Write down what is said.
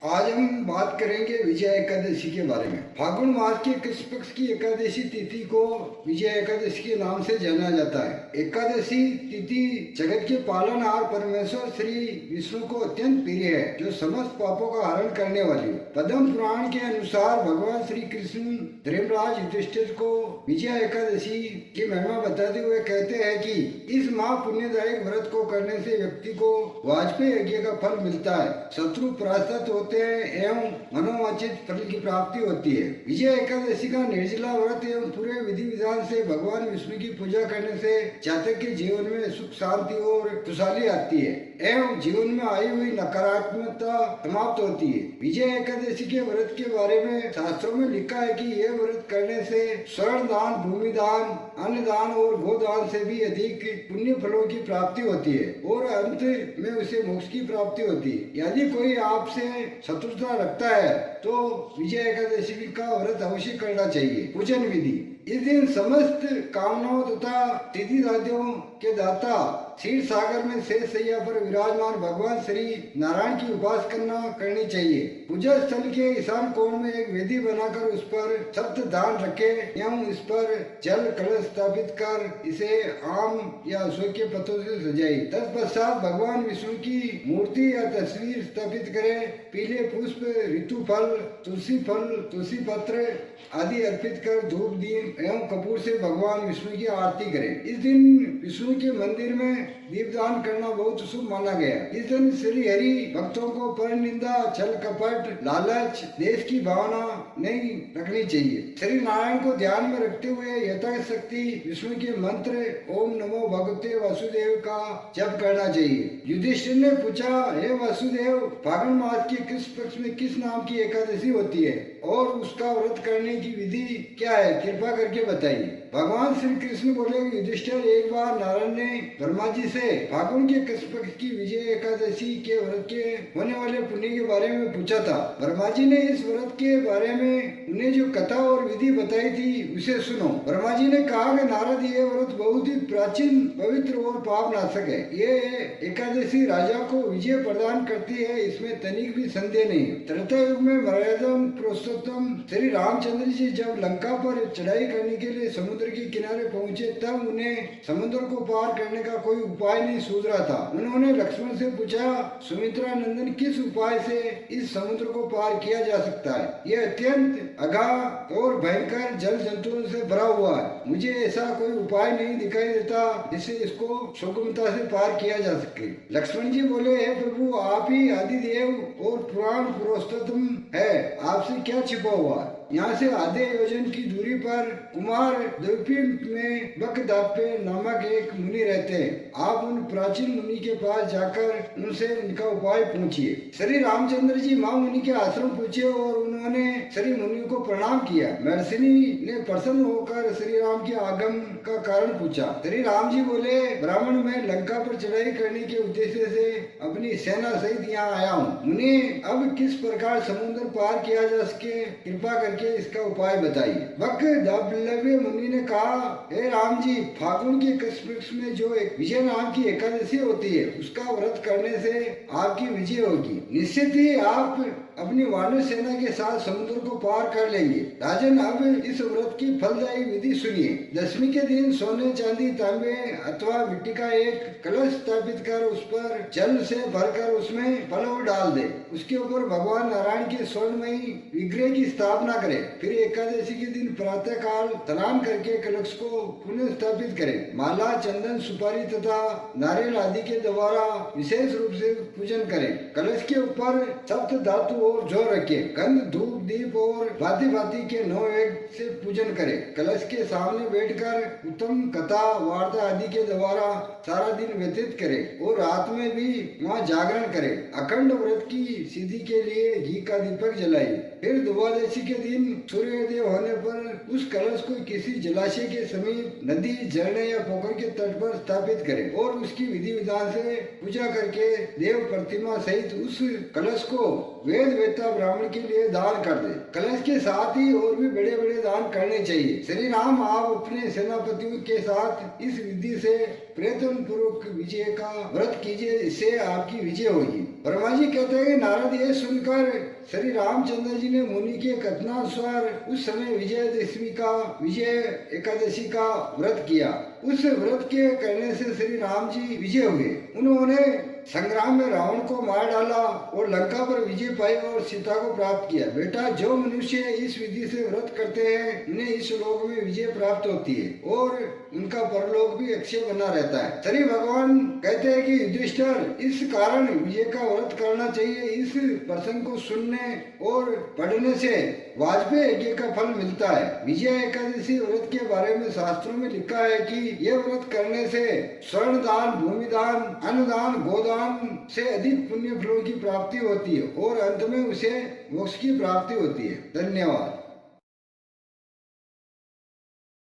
आज हम बात करेंगे विजय एकादशी के बारे में। फागुन मास के कृष्ण पक्ष की एकादशी तिथि को विजय एकादशी के नाम से जाना जाता है। एकादशी तिथि जगत के पालनहार परमेश्वर श्री विष्णु को अत्यंत प्रिय है, जो समस्त पापों का हरण करने वाली है। पद्म पुराण के अनुसार भगवान श्री कृष्ण धर्मराज युधिष्ठिर को विजय एकादशी की महिमा बताते हुए कहते हैं कि इस महा पुण्यदायक व्रत को करने से व्यक्ति को वाजपेयी यज्ञ का फल मिलता है, शत्रु परास्त होते हैं एवं मनोवांछित फल की प्राप्ति होती है। विजय एकादशी का निर्जला व्रत एवं पूरे विधि विधान से भगवान विष्णु की पूजा करने से जातक के जीवन में सुख शांति और खुशहाली आती है एवं जीवन में आई हुई नकारात्मकता समाप्त होती है। विजय एकादशी के व्रत के बारे में शास्त्रों में लिखा है कि यह व्रत करने से स्वर्ण दान, भूमि दान, अन्न दान और गोदान से भी अधिक पुण्य फलों की प्राप्ति होती है और अंत में उसे मोक्ष की प्राप्ति होती है। यदि कोई आपसे शत्रुता रखता है तो विजय एकादशी का व्रत अवश्य करना चाहिए। पूजन विधि: इस दिन समस्त कामनाओं तथा तिथि दादियों के दाता क्षीर सागर में शेष सैया पर विराजमान भगवान श्री नारायण की उपासना करनी चाहिए। पूजा स्थल के ईशान कोण में एक वेदी बनाकर उस पर सप्त दान रखे एवं इस पर जल कलश स्थापित कर इसे आम या अशोक के पत्तों से सजाई। तत्पश्चात भगवान विष्णु की मूर्ति या तस्वीर स्थापित करें। पीले पुष्प, ऋतु फल, तुलसी पत्र आदि अर्पित कर धूप दीप एवं कपूर से भगवान विष्णु की आरती करें। इस दिन विष्णु के मंदिर में दीपदान करना बहुत शुभ माना गया। इस दिन श्री हरि भक्तों को पर निंदा, छल कपट, लालच, देश की भावना नहीं रखनी चाहिए। श्री नारायण को ध्यान में रखते हुए यथाशक्ति विष्णु के मंत्र ओम नमो भगवते वासुदेव का जप करना चाहिए। युधिष्ठिर ने पूछा, हे वासुदेव, फागुन मास के कृष्ण पक्ष में किस नाम की एकादशी होती है और उसका व्रत करने की विधि क्या है, कृपा करके बताइए। भगवान श्री कृष्ण बोले, युधिष्ठिर, एक बार नारायण ने ब्रह्मा जी से फागुन के कृष्ण पक्ष की विजय एकादशी के व्रत के होने वाले पुण्य के बारे में पूछा था। ब्रह्मा जी ने इस व्रत के बारे में उन्हें जो कथा और विधि बताई थी उसे सुनो। ब्रह्मा जी ने कहा कि नारद, ये व्रत बहुत ही प्राचीन, पवित्र और पाप नाशक है। ये एकादशी राजा को विजय प्रदान करती है, इसमें तनिक भी संदेह नहीं। त्रेता युग में मर्यादम पुरुषोत्तम श्री रामचंद्र जी जब लंका पर चढ़ाई करने के लिए समुद्र के किनारे पहुंचे, तब उन्हें समुद्र को पार करने का कोई उपाय नहीं सूझ रहा था। उन्होंने लक्ष्मण से पूछा, सुमित्रा नंदन, किस उपाय से इस समुद्र को पार किया जा सकता है? यह अत्यंत अगाध और भयंकर जल जंतुओं से भरा हुआ है। मुझे ऐसा कोई उपाय नहीं दिखाई देता जिससे इसको सुगमता से पार किया जा सके। लक्ष्मण जी बोले, हे प्रभु, आप ही आदिदेव और पुराण पुरुषोत्तम है, आपसे क्या छिपा हुआ है? यहाँ से आधे योजन की दूरी पर कुमार द्वीप में बकदापे नामक एक मुनि रहते हैं। आप उन प्राचीन मुनि के पास जाकर उनसे उनका उपाय पूछिए। श्री रामचंद्र जी माँ मुनि के आश्रम पूछे और उन्होंने श्री मुनि को प्रणाम किया। महर्षि ने प्रसन्न होकर श्री राम के आगमन का कारण पूछा। श्री राम जी बोले, ब्राह्मण, मैं लंका पर चढ़ाई करने के उद्देश्य से अपनी सेना सहित यहाँ आया हूँ। मुनि, अब किस प्रकार समुद्र पार किया जा सके, कृपा करके इसका उपाय बताइए। वक्रदालव्य मुनि ने कहा, हे राम जी, फागुन के कृष्ण पक्ष में जो एक विजय नाम की एकादशी होती है, उसका व्रत करने से आपकी विजय होगी। निश्चित ही आप अपनी वानर सेना के साथ समुद्र को पार कर लेंगे। राजन, अब इस व्रत की फलदायी विधि सुनिए। दशमी के दिन सोने, चांदी, तांबे अथवा मिट्टी का एक कलश स्थापित कर उस पर जल से भरकर उसमें फल डाल दे। उसके ऊपर भगवान नारायण के स्वर्णमयी विग्रह की स्थापना करे। फिर एकादशी के दिन प्रातः काल स्नान करके कलश को पुनः स्थापित करें। माला, चंदन, सुपारी तथा नारियल आदि के द्वारा विशेष रूप से पूजन करें। कलश के ऊपर सप्त धातु और जो रखे, गंध, धूप, दीप और भांति भांति के 9 यज्ञ से पूजन करें। कलश के सामने बैठकर उत्तम कथा वार्ता आदि के द्वारा सारा दिन व्यतीत करें और रात में भी वहाँ जागरण करें। अखंड व्रत की सिद्धि के लिए घी का दीपक जलाइए। फिर द्वादशी के दिन सूर्योदय होने पर उस कलश को किसी जलाशय के समीप, नदी, झरने या पोखर के तट पर स्थापित करें और उसकी विधि विधान से पूजा करके देव प्रतिमा सहित उस कलश को वेद वेत्ता ब्राह्मण के लिए दान कर दे। कलश के साथ ही और भी बड़े बड़े दान करने चाहिए। श्री राम, आप अपने सेनापतियों के साथ इस विधि से प्रयत्न पूर्वक विजय का व्रत कीजिए, इससे आपकी विजय होगी। ब्रह्मा जी कहते हैं कि नारद ये सुनकर श्री रामचंद्र जी ने मुनि के कथनानुसार उस समय विजय एकादशी का व्रत किया। उस व्रत के करने से श्री राम जी विजय हुए। उन्होंने संग्राम में रावण को मार डाला और लंका पर विजय पाई और सीता को प्राप्त किया। बेटा, जो मनुष्य इस विधि से व्रत करते हैं उन्हें इस लोक में विजय प्राप्त होती है और उनका परलोक भी अक्षय बना रहता है। श्री भगवान कहते हैं कि युधिष्ठिर, इस कारण विजय का व्रत करना चाहिए। इस प्रसंग को सुनने और पढ़ने से वाजपेयी यज्ञ का फल मिलता है। विजय एकादशी व्रत के बारे में शास्त्रों में लिखा है कि यह व्रत करने से स्वर्ण दान, भूमि दान, अन्नदान, गोदान से अधिक पुण्य फलों की प्राप्ति होती है और अंत में उसे मोक्ष की प्राप्ति होती है। धन्यवाद।